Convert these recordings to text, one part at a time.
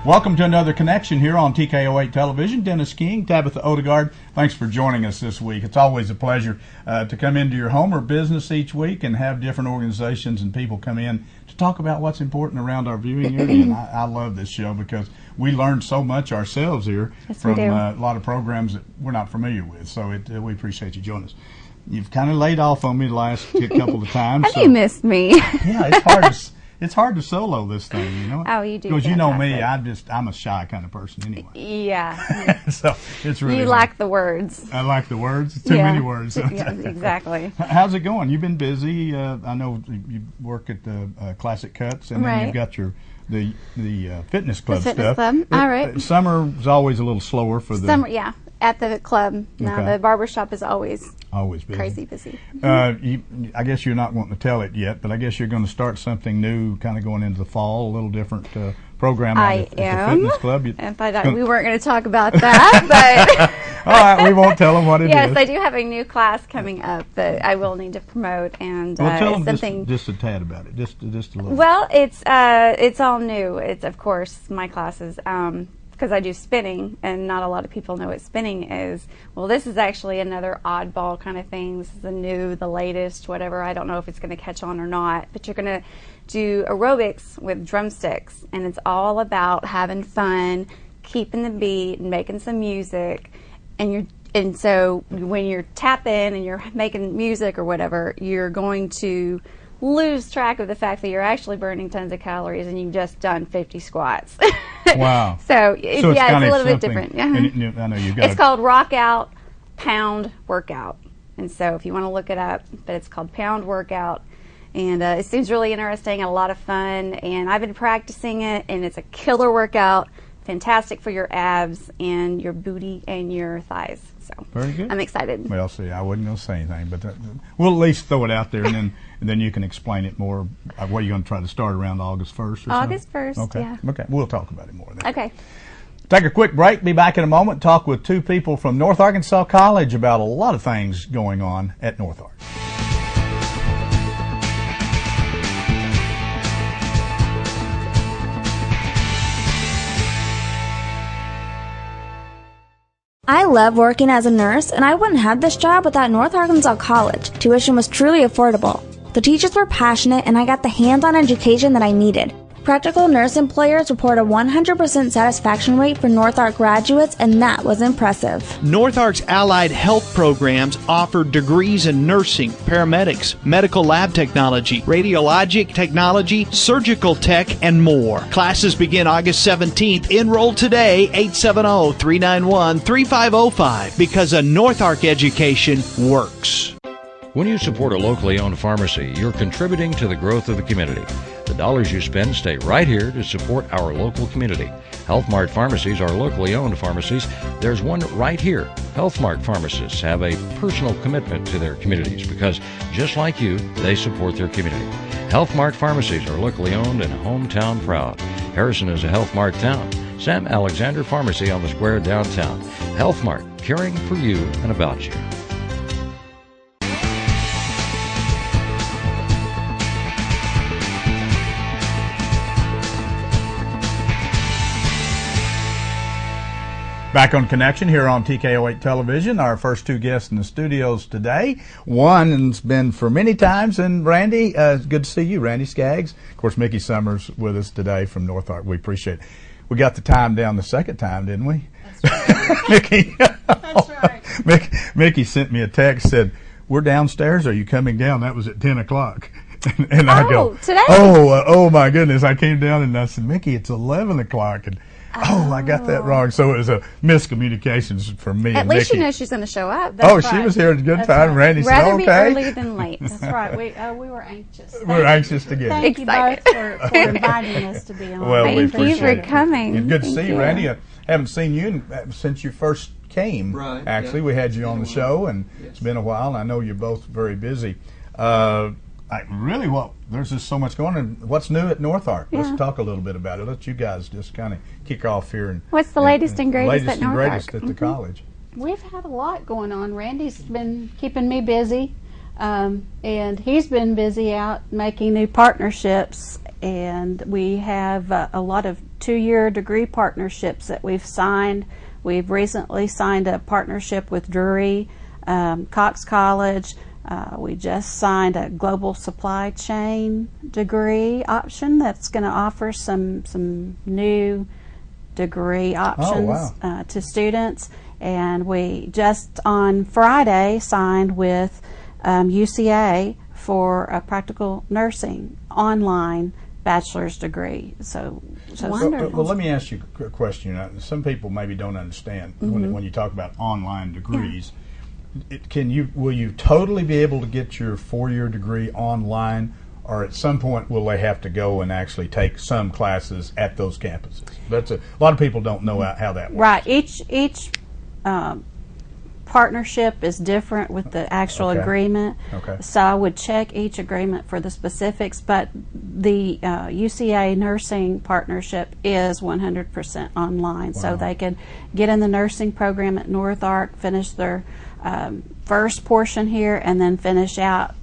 Welcome to another connection here on TKO8 Television. Dennis King, Tabitha Odegaard, thanks for joining us this week. It's always a pleasure to come into your home or business each week and have different organizations and people come in to talk about what's important around our viewing area. And I love this show because we learn so much ourselves here from a lot of programs that we're not familiar with. So we appreciate you joining us. You've kind of laid off on me the last couple of times. Have you missed me? Yeah, it's hard to solo this thing, you know. Oh, you do. Because you know me, I'm a shy kind of person anyway. Yeah. So it's really. You lack the words. I like the words. Too many words. Yeah, exactly. How's it going? You've been busy. I know you work at the Classic Cuts, and then you've got the fitness club stuff. Club. All right. Summer's always a little slower for the summer. Yeah. At the club. Now the barber shop is always busy. Crazy busy. I guess you're not wanting to tell it yet, but I guess you're going to start something new, kind of going into the fall, a little different program at the fitness club. If I thought we weren't going to talk about that, but all right, we won't tell them what it is. Yes, I do have a new class coming up that I will need to promote, and tell them something just a tad about it, just a little. Well, it's all new. It's of course my classes. Because I do spinning, and not a lot of people know what spinning is. Well, this is actually another oddball kind of thing. This is the latest, whatever. I don't know if it's going to catch on or not, but you're going to do aerobics with drumsticks, and it's all about having fun, keeping the beat, and making some music. And so when you're tapping and you're making music or whatever, you're going to lose track of the fact that you're actually burning tons of calories and you've just done 50 squats. Wow. So it's a little bit different. I know you've got it's called Rock Out Pound Workout. And so if you want to look it up, but it's called Pound Workout. And it seems really interesting and a lot of fun. And I've been practicing it, and it's a killer workout. Fantastic for your abs and your booty and your thighs. So very good. I'm excited. Well, see, I wasn't going to say anything, but we'll at least throw it out there, and then you can explain it more. What are you going to try to start around August 1st or August 1st, okay. Yeah. Okay, we'll talk about it more then. Okay. Take a quick break. Be back in a moment. Talk with two people from North Arkansas College about a lot of things going on at North Ark. I love working as a nurse, and I wouldn't have this job without North Arkansas College. Tuition was truly affordable. The teachers were passionate, and I got the hands-on education that I needed. Practical nurse employers report a 100% satisfaction rate for North Ark graduates, and that was impressive. North Ark's allied health programs offer degrees in nursing, paramedics, medical lab technology, radiologic technology, surgical tech, and more. Classes begin August 17th. Enroll today, 870-391-3505, because a North Ark education works. When you support a locally owned pharmacy, you're contributing to the growth of the community. The dollars you spend stay right here to support our local community. Health Mart pharmacies are locally owned pharmacies. There's one right here. Health Mart pharmacists have a personal commitment to their communities because, just like you, they support their community. Health Mart pharmacies are locally owned and hometown proud. Harrison is a Health Mart town. Sam Alexander Pharmacy on the square downtown. Health Mart, caring for you and about you. Back on Connection here on TKO8 Television. Our first two guests in the studios today. One's been for many times, and Randy, good to see you, Randy Skaggs. Of course, Mickey Summers with us today from North Ark. We appreciate it. We got the time down the second time, didn't we? That's right. Mickey. That's right. Mickey sent me a text, said, "We're downstairs. Are you coming down?" That was at 10 o'clock. And I go, today? Oh my goodness. I came down and I said, "Mickey, it's 11 o'clock. And I got that wrong. So it was a miscommunications from me At and least Mickey. you know she's going to show up. She was here at a good time. Right. Randy said, Rather okay. be early than late. That's right. We were anxious. We're anxious to get Thank Excited. you both for inviting us to be on. Well, we Thank you for appreciate it. coming. It's good to see Thank you, you. Randy. I haven't seen you since you first came. Right, Actually, yeah. we had you on the It's been a show, while. and Yes. it's been a while. I know you're both very busy. There's just so much going on. What's new at North Ark? Yeah. Let's talk a little bit about it. Let you guys just kind of kick off here. And What's the latest and greatest at North latest Ark? at the college. We've had a lot going on. Randy's been keeping me busy, and he's been busy out making new partnerships and we have a lot of 2-year degree partnerships that we've signed. We've recently signed a partnership with Drury, Cox College. We just signed a global supply chain degree option that's going to offer some new degree options to students. And we just on Friday signed with UCA for a practical nursing online bachelor's degree. So Wonderful. Well, let me ask you a question. Some people maybe don't understand when you talk about online degrees. Will you totally be able to get your 4-year degree online, or at some point will they have to go and actually take some classes at those campuses? That's a lot of people don't know how that works. Right. Each partnership is different with the actual agreement. Okay. So I would check each agreement for the specifics, but the UCA nursing partnership is 100% online. So they could get in the nursing program at North Ark, finish their first portion here, and then finish out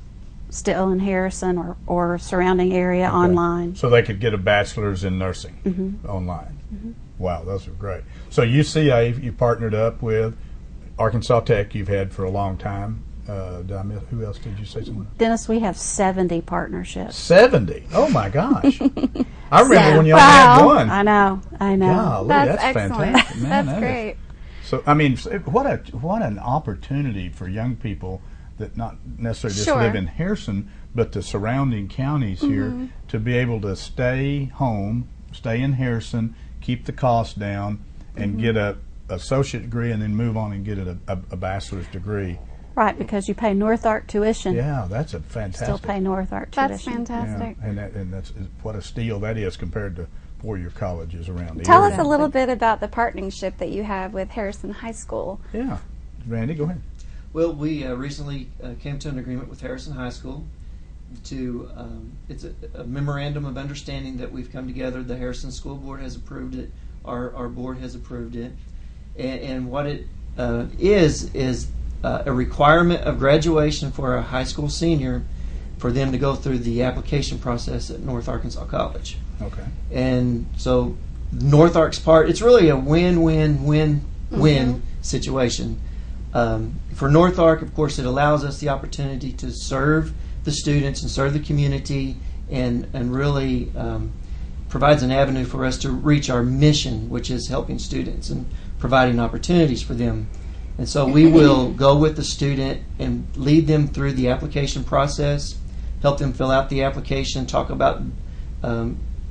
still in Harrison or surrounding area online. So they could get a bachelor's in nursing online. Wow, those are great. So UCA, you partnered up with Arkansas Tech, you've had for a long time. Who else did you say someone? Dennis, we have 70 partnerships. 70? Oh my gosh. I remember when you only had one. I know. Golly, That's fantastic. excellent. Man, That's that is- great. So, I mean, what an opportunity for young people that not necessarily just Sure. live in Harrison, but the surrounding counties here, to be able to stay home, stay in Harrison, keep the cost down, and get a associate degree, and then move on and get a bachelor's degree. Right, because you pay North Ark tuition. Yeah, that's a fantastic. Still pay North Ark That's tuition. fantastic. Yeah, and that's what a steal that is compared to 4-year colleges around the Tell area. us a little bit about the partnership that you have with Harrison High School. Yeah, Randy, go ahead. Well, we recently came to an agreement with Harrison High School to, it's a memorandum of understanding that we've come together. The Harrison School Board has approved it. Our board has approved it. And what it is a requirement of graduation for a high school senior for them to go through the application process at North Arkansas College. Okay. And so North Ark's part, it's really a win-win-win-win situation. For North Ark, of course, it allows us the opportunity to serve the students and serve the community, and really provides an avenue for us to reach our mission, which is helping students and providing opportunities for them. And so we will go with the student and lead them through the application process, help them fill out the application, talk about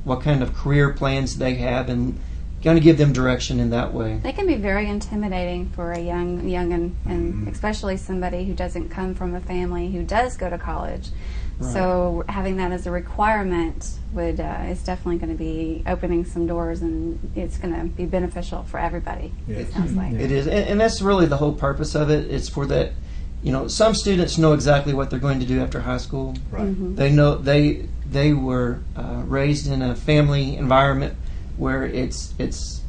what kind of career plans they have, and kind of give them direction in that way. They can be very intimidating for a young and especially somebody who doesn't come from a family who does go to college. Right. So having that as a requirement is definitely going to be opening some doors, and it's going to be beneficial for everybody. Yes. It sounds like. It is, and that's really the whole purpose of it. It's for that, some students know exactly what they're going to do after high school. Right. They know they were raised in a family environment where it's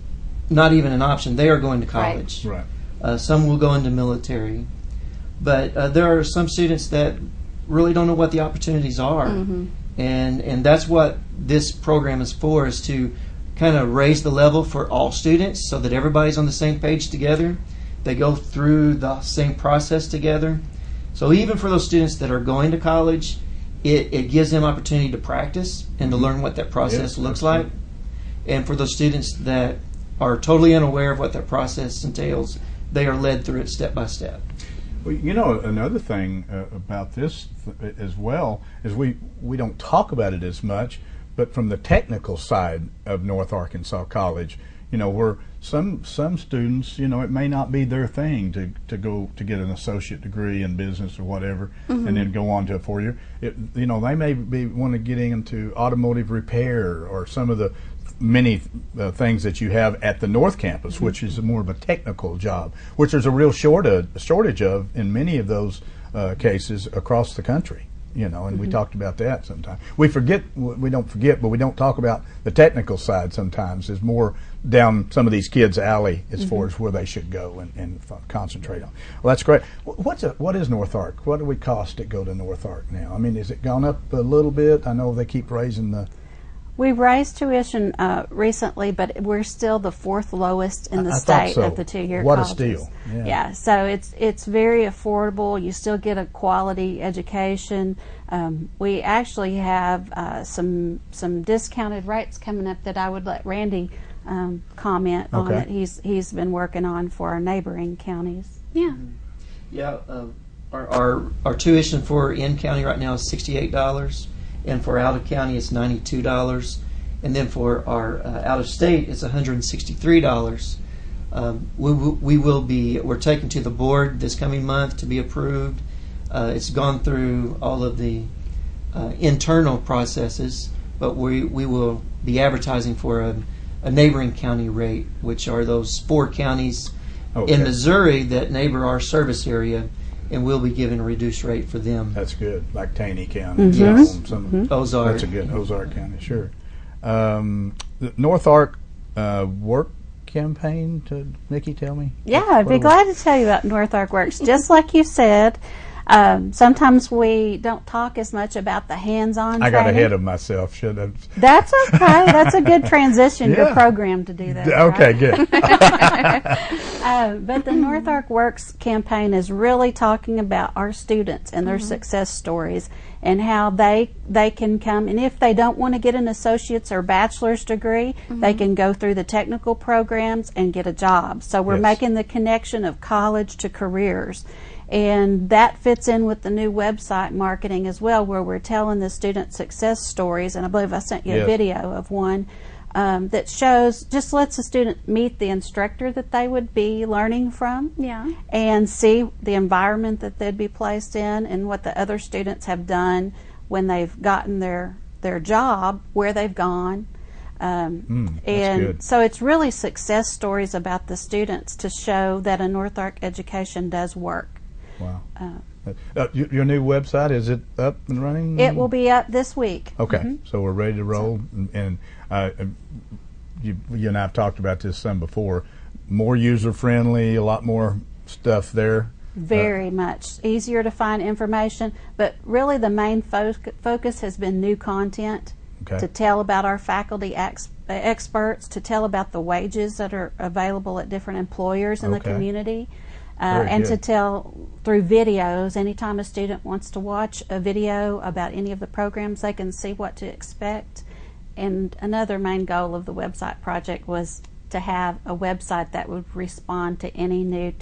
not even an option. They are going to college. Right. Some will go into military, but there are some students that really don't know what the opportunities are, and that's what this program is for, is to kind of raise the level for all students so that everybody's on the same page together. They go through the same process together. So even for those students that are going to college, it gives them opportunity to practice and to learn what that process looks like. And for those students that are totally unaware of what that process entails, they are led through it step by step. Well, another thing about this as well is we don't talk about it as much, but from the technical side of North Arkansas College, where some students, it may not be their thing to go to get an associate degree in business or whatever, and then go on to a 4-year. They may be want to get into automotive repair or some of the many things that you have at the North Campus, which is more of a technical job, which there's a real shortage of in many of those cases across the country. And we talked about that sometimes. We don't forget, but we don't talk about the technical side sometimes. Is more down some of these kids' alley as far as where they should go and concentrate on. Well, that's great. What is North Ark? What do we cost to go to North Ark now? I mean, has it gone up a little bit? I know they keep raising the We've raised tuition recently, but we're still the fourth lowest in the I thought state so. of the two-year What a colleges. steal. Yeah. Yeah, so it's very affordable. You still get a quality education. We actually have some discounted rates coming up that I would let Randy comment on, Okay. that he's been working on for our neighboring counties. Yeah. Yeah, our tuition for in county right now is $68, and for out of county it's $92, and then for our out of state it's $163. We're taking to the board this coming month to be approved. It's gone through all of the internal processes, but we will be advertising for a neighboring county rate, which are those 4 counties Okay. in Missouri that neighbor our service area, and we'll be giving a reduced rate for them. That's good, like Taney County. Yes. Some, Ozark. That's a good, Ozark County, sure. The North Ark work campaign, Mickey, tell me? Yeah, I'd be glad to tell you about North Ark Works. Just like you said, sometimes we don't talk as much about the hands-on I got training. ahead of myself, should have. That's okay. That's a good transition. Yeah. You're programmed to do that. Okay, right? good. But the North Ark Works campaign is really talking about our students and their success stories and how they can come, and if they don't want to get an associate's or bachelor's degree, they can go through the technical programs and get a job. So we're Yes. making the connection of college to careers. And that fits in with the new website marketing as well, where we're telling the student success stories. And I believe I sent you a Yes. video of one that shows, just lets the student meet the instructor that they would be learning from. Yeah. And see the environment that they'd be placed in and what the other students have done when they've gotten their job, where they've gone. That's And good. so it's really success stories about the students to show that a North Ark education does work. Wow. Your new website, is it up and running? It will be up this week. Okay, so we're ready to roll, and you and I have talked about this some before. More user friendly, a lot more stuff there. Very much easier to find information, but really the main focus has been new content Okay. to tell about our faculty experts, to tell about the wages that are available at different employers in the Okay. community. Very And good. to tell through videos. Anytime a student wants to watch a video about any of the programs, they can see what to expect. And another main goal of the website project was to have a website that would respond to any new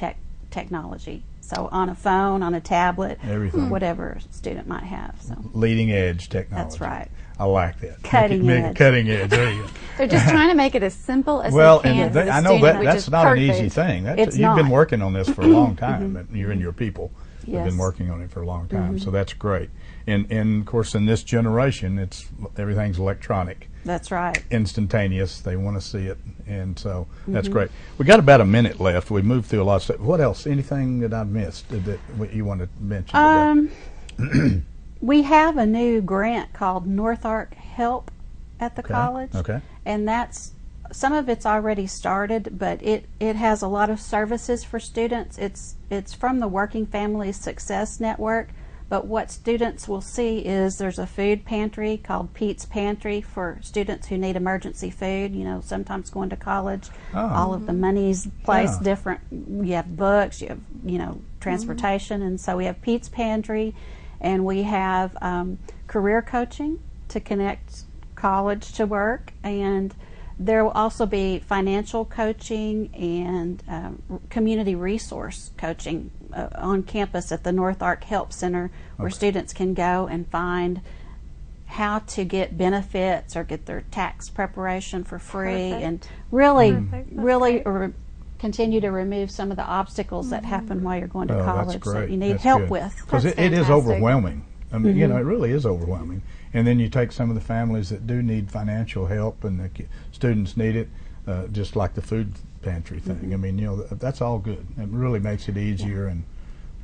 technology. So on a phone, on a tablet, Everything. whatever a student might have. So Leading edge technology. that's right. I like that. Cutting edge. Cutting edge. There you go. They're just trying to make it as simple as Well, they can. and for the I know student, that which that's is not an perfect. easy thing. It's You've been not. working on this for a long time, and you and your people have Yes. been working on it for a long time. So that's great. And of course, in this generation, everything's electronic, That's right. instantaneous. They want to see it, and so that's great. We got about a minute left. We moved through a lot of stuff. What else? Anything that I've missed that you want to mention today? We have a new grant called North Ark Help at the college. Okay. And that's, some of it's already started, but it has a lot of services for students. It's from the Working Families Success Network, but what students will see is there's a food pantry called Pete's Pantry for students who need emergency food. You know, sometimes going to college, all of the money's placed Yeah. different. You have books, you have, transportation, and so we have Pete's Pantry, and we have career coaching to connect college to work, and there will also be financial coaching and community resource coaching on campus at the North Ark Help Center, where students can go and find how to get benefits or get their tax preparation for free. Perfect. And really, Perfect. That's really great. continue to remove some of the obstacles that happen while you're going to Oh, that's college great. that you need That's help good. with. Because That's it is fantastic. overwhelming. I mean, it really is overwhelming. And then you take some of the families that do need financial help, and the students need it, just like the food pantry thing. I mean, that's all good. It really makes it easier, and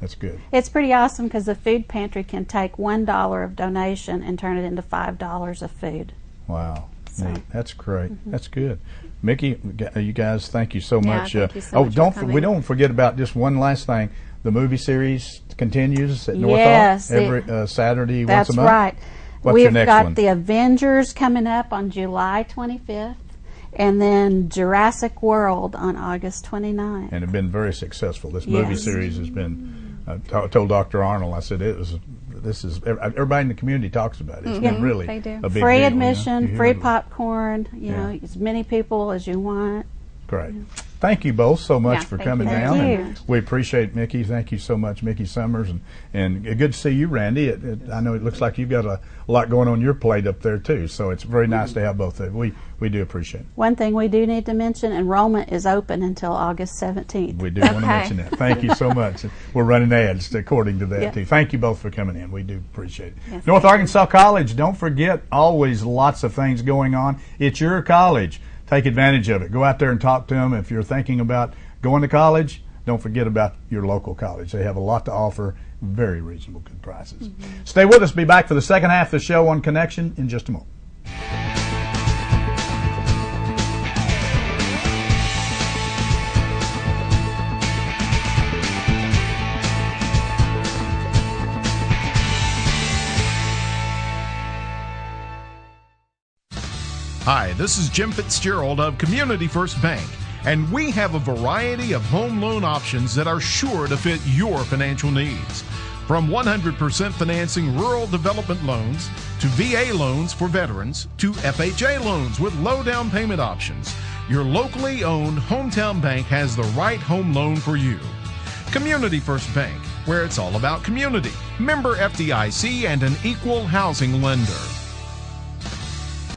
that's good. It's pretty awesome because the food pantry can take $1 of donation and turn it into $5 of food. Wow. So- Neat. That's great. That's good. Mickey, you guys, thank you so Yeah, much. thank you so much for we coming. don't forget about just one last thing. The movie series continues at North Yes, Ark every Saturday That's once a month. right. What's We've your next got one? The Avengers coming up on July 25th, and then Jurassic World on August 29th. And have been very successful. This movie Yes. series has been. I told Dr. Arnold, I said this is everybody in the community talks about it. It's been really they do. a big Free deal, admission, you know? free popcorn, you know, Yeah. as many people as you want. Great. Thank you both so much Yeah, for thank coming you. down. Thank And you. we appreciate Mickey. Thank you so much, Mickey Summers, and good to see you, Randy. I know it looks like you've got a lot going on your plate up there too. So it's very nice to have both of you. We do appreciate it. One thing we do need to mention, enrollment is open until August 17th. We do want to Okay. mention that. Thank you so much. We're running ads according to that Yeah. too. Thank you both for coming in. We do appreciate it. Yes, North thank Arkansas College, don't forget, always lots of things going on. It's your college. Take advantage of it. Go out there and talk to them. If you're thinking about going to college, don't forget about your local college. They have a lot to offer, very reasonable, good prices. Stay with us. Be back for the second half of the show on Connection in just a moment. Hi, this is Jim Fitzgerald of Community First Bank, and we have a variety of home loan options that are sure to fit your financial needs. From 100% financing rural development loans to VA loans for veterans to FHA loans with low down payment options, your locally owned hometown bank has the right home loan for you. Community First Bank, where it's all about community. Member FDIC and an equal housing lender.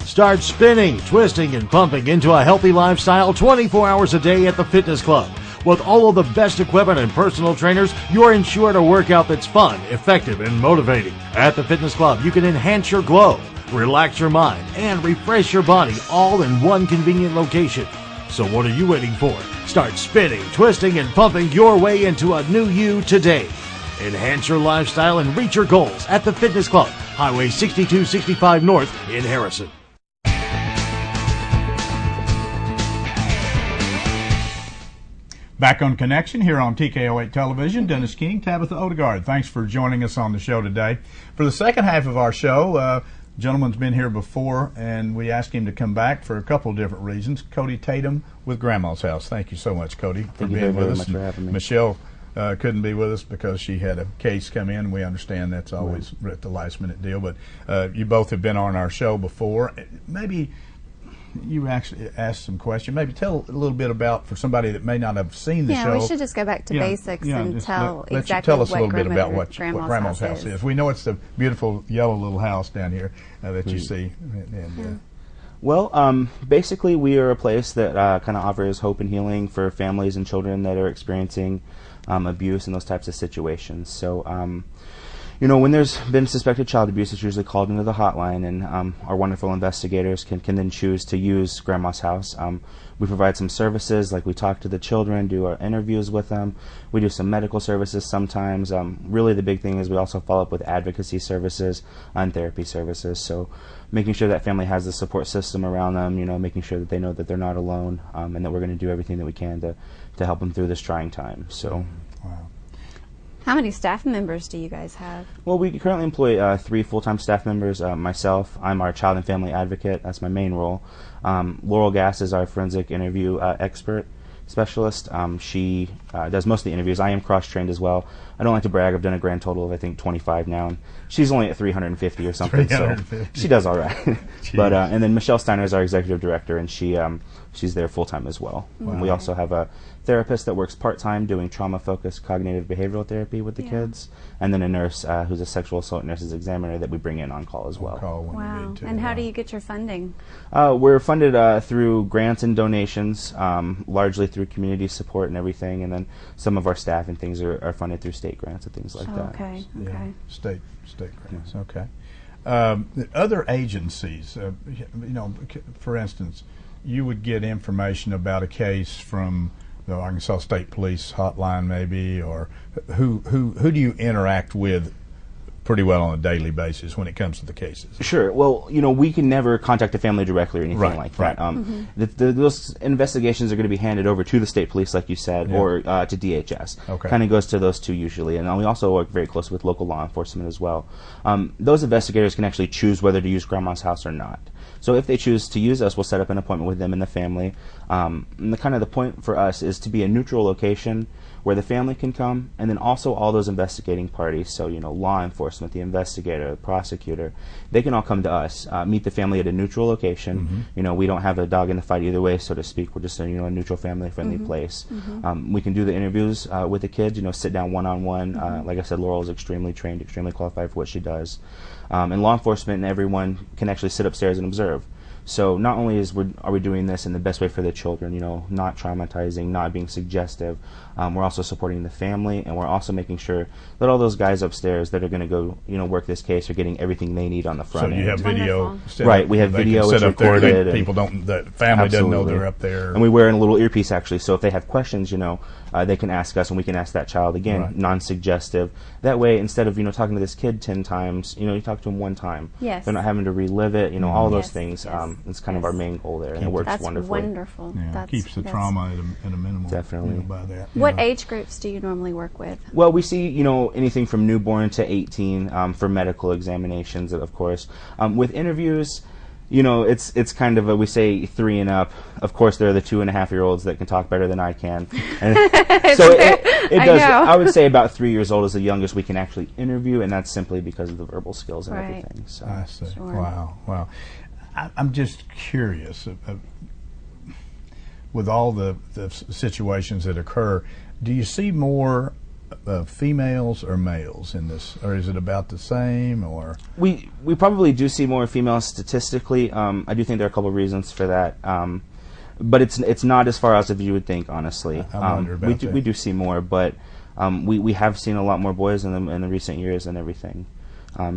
Start spinning, twisting, and pumping into a healthy lifestyle 24 hours a day at the Fitness Club. With all of the best equipment and personal trainers, you're ensured a workout that's fun, effective, and motivating. At the Fitness Club, you can enhance your glow, relax your mind, and refresh your body all in one convenient location. So what are you waiting for? Start spinning, twisting, and pumping your way into a new you today. Enhance your lifestyle and reach your goals at the Fitness Club, Highway 6265 North in Harrison. Back on Connection here on TKO8 Television. Dennis King, Tabitha Odegaard. Thanks for joining us on the show today. For the second half of our show, gentleman's been here before, and we asked him to come back for a couple of different reasons. Cody Tatum with Grandma's House. Thank you so much, Cody, for being with us. Much for having me. Michelle couldn't be with us because she had a case come in. We understand that's always at the last minute deal, but you both have been on our show before. Maybe you actually asked some questions. Maybe tell a little bit about, for somebody that may not have seen the show. Yeah, we should just go back to basics and just tell let exactly you tell us what a little bit about what Grandma's house is. We know it's the beautiful yellow little house down here that you see. Well, basically, we are a place that kind of offers hope and healing for families and children that are experiencing abuse and those types of situations. So, you know, when there's been suspected child abuse, it's usually called into the hotline, and our wonderful investigators can then choose to use Grandma's House. We provide some services, like we talk to the children, do our interviews with them. We do some medical services sometimes. Really, the big thing is we also follow up with advocacy services and therapy services. So, making sure that family has the support system around them, you know, making sure that they know that they're not alone, and that we're going to do everything that we can to help them through this trying time. So. Wow. How many staff members do you guys have? Well, we currently employ 3 full-time staff members. Myself, I'm our child and family advocate. That's my main role. Laurel Gass is our forensic interview expert specialist. She does most of the interviews. I am cross-trained as well. I don't like to brag. I've done a grand total of, I think, 25 now, and she's only at 350 or something, so she does all right. But and then Michelle Steiner is our executive director, and she's there full-time as well. Wow. We also have a therapist that works part-time doing trauma-focused cognitive behavioral therapy with the kids, and then a nurse who's a sexual assault nurse's examiner that we bring in on call as well. Wow. And how do you get your funding? We're funded through grants and donations, largely through community support and everything, and then some of our staff and things are funded through state grants and things like that. Okay. Yeah. Okay. State grants. Okay. Other agencies, you know, for instance, you would get information about a case from the Arkansas State Police hotline, maybe, or who do you interact with pretty well on a daily basis when it comes to the cases. Sure. Well, we can never contact a family directly or anything Right, like right. that. Those investigations are going to be handed over to the state police, like you said, Yeah. or to DHS. Okay. Kind of goes to those two usually, and we also work very close with local law enforcement as well. Those investigators can actually choose whether to use grandma's house or not. So if they choose to use us, we'll set up an appointment with them and the family. And the point for us is to be a neutral location where the family can come, and then also all those investigating parties, so law enforcement, the investigator, the prosecutor, they can all come to us, meet the family at a neutral location. We don't have a dog in the fight either way, so to speak. We're just a neutral, family-friendly place. We can do the interviews with the kids, sit down one-on-one. Like I said, Laurel is extremely trained, extremely qualified for what she does. And law enforcement and everyone can actually sit upstairs and observe. So not only are we doing this in the best way for the children, not traumatizing, not being suggestive, we're also supporting the family, and we're also making sure that all those guys upstairs that are going to go, work this case are getting everything they need on the front So end. you have video, set right? up, We have they video. can sit It's up there, recorded. people don't. The family doesn't know they're up there. And we wear in a little earpiece actually, so if they have questions, they can ask us, and we can ask that child again, Right. non-suggestive. That way, instead of talking to this kid 10 times, you talk to them one time. Yes. They're not having to relive it. All those Yes, things. yes, It's kind of our main goal there, and it works That's wonderfully. wonderful. Yeah, That's, keeps the that's- trauma at a minimum. Definitely. By that. What age groups do you normally work with? Well, we see, anything from newborn to 18 for medical examinations, of course. With interviews, it's kind of we say 3 and up. Of course, there are the 2.5-year-olds that can talk better than I can. And so it I does. know. I would say about 3 years old is the youngest we can actually interview, and that's simply because of the verbal skills and Right. everything. So. I see. Sure. Wow. I'm just curious. With all the situations that occur, do you see more females or males in this, or is it about the same? Or We probably do see more females statistically. I do think there are a couple of reasons for that, but it's not as far out as you would think. Honestly, I wonder about that. we do see more, but we have seen a lot more boys in the recent years and everything.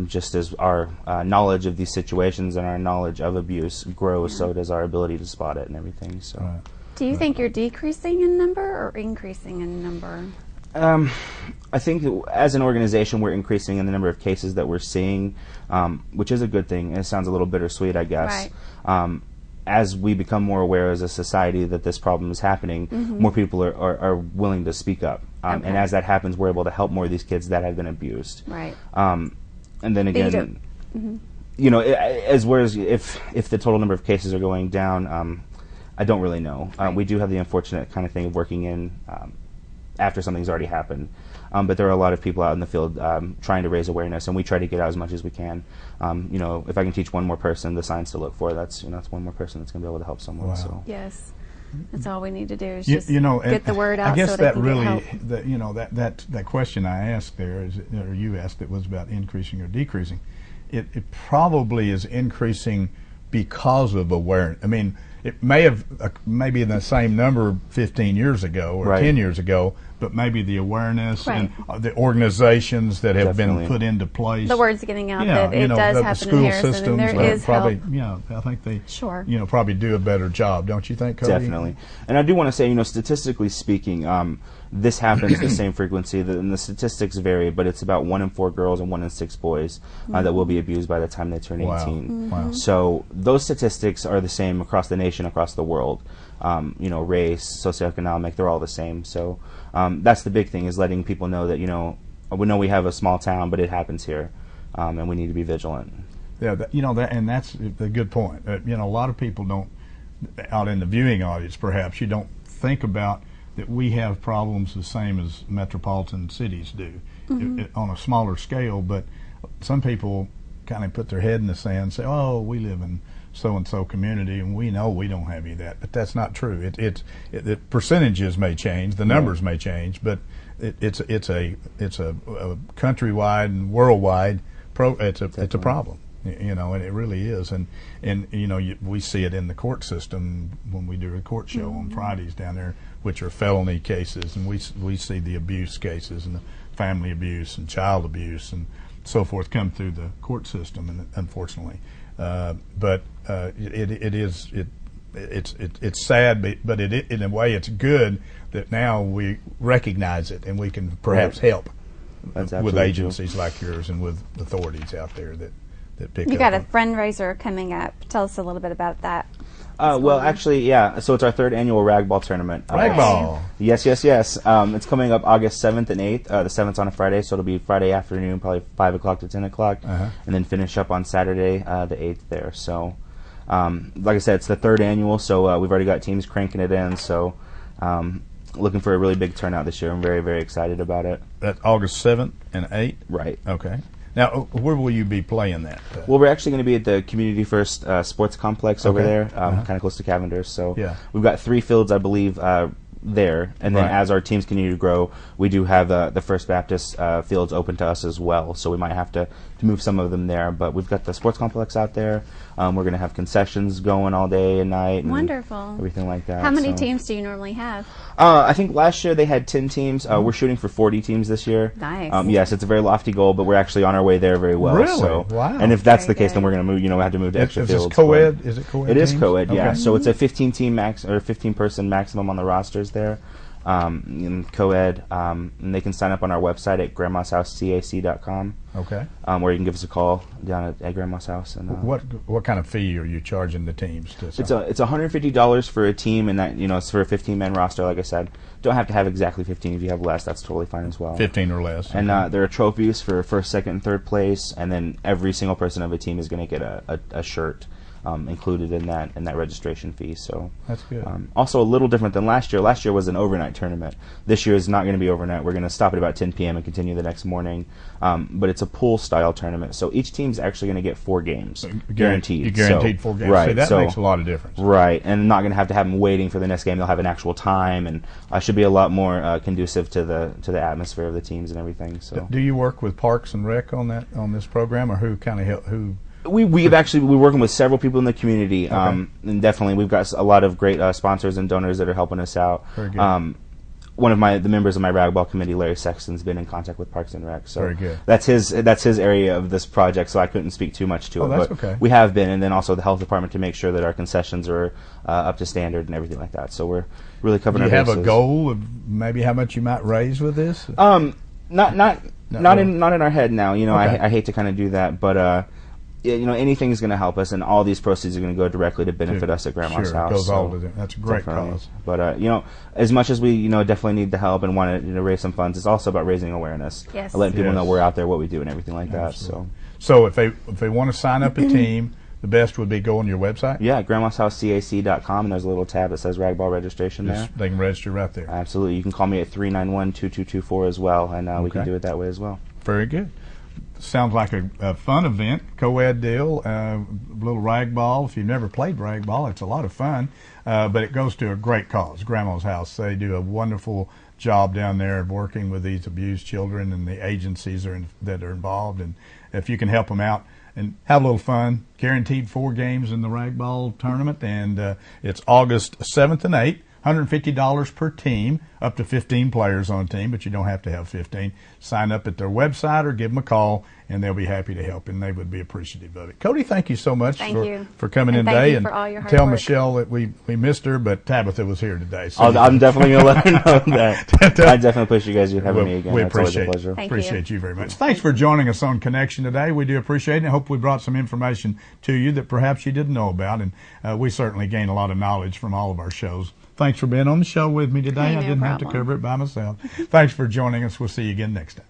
Just as our knowledge of these situations and our knowledge of abuse grows, so does our ability to spot it and everything. So. Right. Do you think you're decreasing in number or increasing in number? I think that as an organization, we're increasing in the number of cases that we're seeing, which is a good thing. It sounds a little bittersweet, I guess. Right. As we become more aware as a society that this problem is happening, more people are willing to speak up. Okay. And as that happens, we're able to help more of these kids that have been abused. Right. And then again, whereas if the total number of cases are going down, I don't really know. Right. We do have the unfortunate kind of thing of working in after something's already happened. But there are a lot of people out in the field trying to raise awareness, and we try to get out as much as we can. If I can teach one more person the signs to look for, that's one more person that's going to be able to help someone. Wow. So. Yes. That's all we need to do is just and get the word out. I guess so they that can really, get help. that question I asked there, or you asked, it was about increasing or decreasing. It probably is increasing because of awareness. I mean, it may have maybe the same number 15 years ago or Right. 10 years ago, but maybe the awareness Right. and the organizations that have Definitely. been put into place. The word's getting out Yeah, that it does the happen school in Harrison, systems and there is probably, help. I think they, Sure. probably do a better job, don't you think, Cody? Definitely. And I do want to say, statistically speaking, this happens the same frequency, and the statistics vary, but it's about 1 in 4 girls and 1 in 6 boys that will be abused by the time they turn Wow. 18. Wow. So those statistics are the same across the nation, across the world. Race, socioeconomic, they're all the same. So that's the big thing, is letting people know that, we know we have a small town, but it happens here, and we need to be vigilant. Yeah, and that's a good point. A lot of people don't, out in the viewing audience, perhaps, you don't think about that we have problems the same as metropolitan cities do, on a smaller scale. But some people kind of put their head in the sand and say, "Oh, we live in so-and-so community, and we know we don't have any of that." But that's not true. The percentages may change, the numbers may change, but it's a countrywide and worldwide it's a problem. And it really is, and we see it in the court system when we do a court show on Fridays down there, which are felony cases, and we see the abuse cases and the family abuse and child abuse and so forth come through the court system, and unfortunately, but it's sad, but in a way it's good that now we recognize it and we can perhaps help. That's with absolutely agencies like yours and with authorities out there that pick You up got a on- fundraiser coming up. Tell us a little bit about that. Well, actually, yeah. So it's our third annual Ragball tournament. Ragball. Yes. It's coming up August 7th and 8th. The 7th's on a Friday, so it'll be Friday afternoon, probably 5 o'clock to 10 o'clock, and then finish up on Saturday, the 8th there. So, like I said, it's the third annual, so we've already got teams cranking it in. So, looking for a really big turnout this year. I'm very, very excited about it. That's August 7th and 8th? Right. Okay. Now, where will you be playing that? Well, we're actually going to be at the Community First Sports Complex over there, kind of close to Cavendish. So we've got 3 fields, I believe, there. And then as our teams continue to grow, we do have the First Baptist fields open to us as well. So we might have to move some of them there. But we've got the sports complex out there. We're going to have concessions going all day and night. And Wonderful. everything like that. How many teams do you normally have? I think last year they had 10 teams. We're shooting for 40 teams this year. Nice. Yes, it's a very lofty goal, but we're actually on our way there very well. Really? So, Wow. And if that's Very the case, then good. we're going to move. We have to move to extra Is this fields. co-ed? Is it co-ed? It is teams? co-ed, yeah. Okay. So it's a 15-team max or 15-person maximum on the rosters there. In co-ed, and they can sign up on our website at grandmasHouseCAC.com. Okay. Where you can give us a call down at Grandma's house. And What kind of fee are you charging the teams to sign? it's $150 for a team, and that it's for a 15-man roster. Like I said, don't have to have exactly 15. If you have less, that's totally fine as well. 15 or less. And there are trophies for first, second, and third place, and then every single person of a team is going to get a shirt included in that registration fee. So that's good. Also a little different than last year. Last year was an overnight tournament. This year is not going to be overnight. We're going to stop at about 10 p.m. and continue the next morning. But it's a pool style tournament, so each team's actually going to get 4 games guaranteed. You're guaranteed 4 games. Right. See, that makes a lot of difference. Right, and not going to have them waiting for the next game. They'll have an actual time, and should be a lot more conducive to the atmosphere of the teams and everything. So, do you work with Parks and Rec on this program, or who kind of help who? We're working with several people in the community, and definitely we've got a lot of great sponsors and donors that are helping us out. Very good. One of the members of my Ragball committee, Larry Sexton's been in contact with Parks and Rec, so very good. That's his area of this project. So I couldn't speak too much to it. That's but okay. We have been, and then also the health department to make sure that our concessions are up to standard and everything like that. So we're really covering our bases. Do you have a goal of maybe how much you might raise with this? Not really. in our head now. Okay. I hate to kind of do that, but. Anything is going to help us, and all these proceeds are going to go directly to benefit us at Grandma's house. Goes all to them. That's a great Definitely. cause. But as much as we definitely need the help and want to raise some funds, it's also about raising awareness. Yes. And letting people Yes. know we're out there, what we do, and everything like Absolutely. So if they want to sign up a team, the best would be go on your website. that. Yeah, grandmasHouseCAC.com, and there's a little tab that says Ragball registration there. They can register right there. Absolutely. You can call me at 391-2224 as well, and we can do it that way as well. Very good. Sounds like a fun event, co-ed deal, little ragball. If you've never played ragball, it's a lot of fun, but it goes to a great cause, Grandma's House. They do a wonderful job down there of working with these abused children and the agencies that are involved. And if you can help them out and have a little fun, guaranteed 4 games in the ragball tournament, and it's August 7th and 8th. $150 per team, up to 15 players on a team, but you don't have to have 15. Sign up at their website or give them a call, and they'll be happy to help, and they would be appreciative of it. Cody, thank you so much for coming in today. Thank you for all your hard tell work. Michelle that we missed her, but Tabitha was here today. So I'm definitely going to let her know that. I definitely appreciate you guys having me again. We That's always appreciate a pleasure. appreciate you very much. Thanks for joining us on Connection today. We do appreciate it. I hope we brought some information to you that perhaps you didn't know about, and we certainly gain a lot of knowledge from all of our shows. Thanks for being on the show with me today. Hey, I no didn't have to problem. cover it by myself. Thanks for joining us. We'll see you again next time.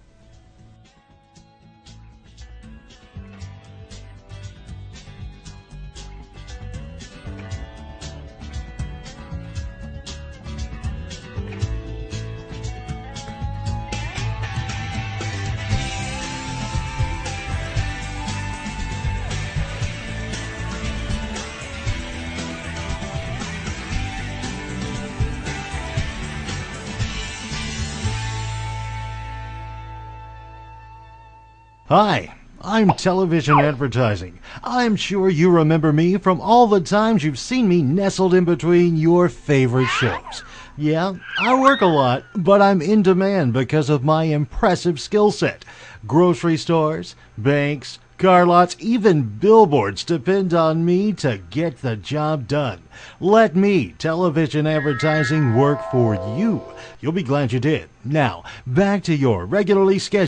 Hi, I'm Television Advertising. I'm sure you remember me from all the times you've seen me nestled in between your favorite shows. Yeah, I work a lot, but I'm in demand because of my impressive skill set. Grocery stores, banks, car lots, even billboards depend on me to get the job done. Let me, Television Advertising, work for you. You'll be glad you did. Now, back to your regularly scheduled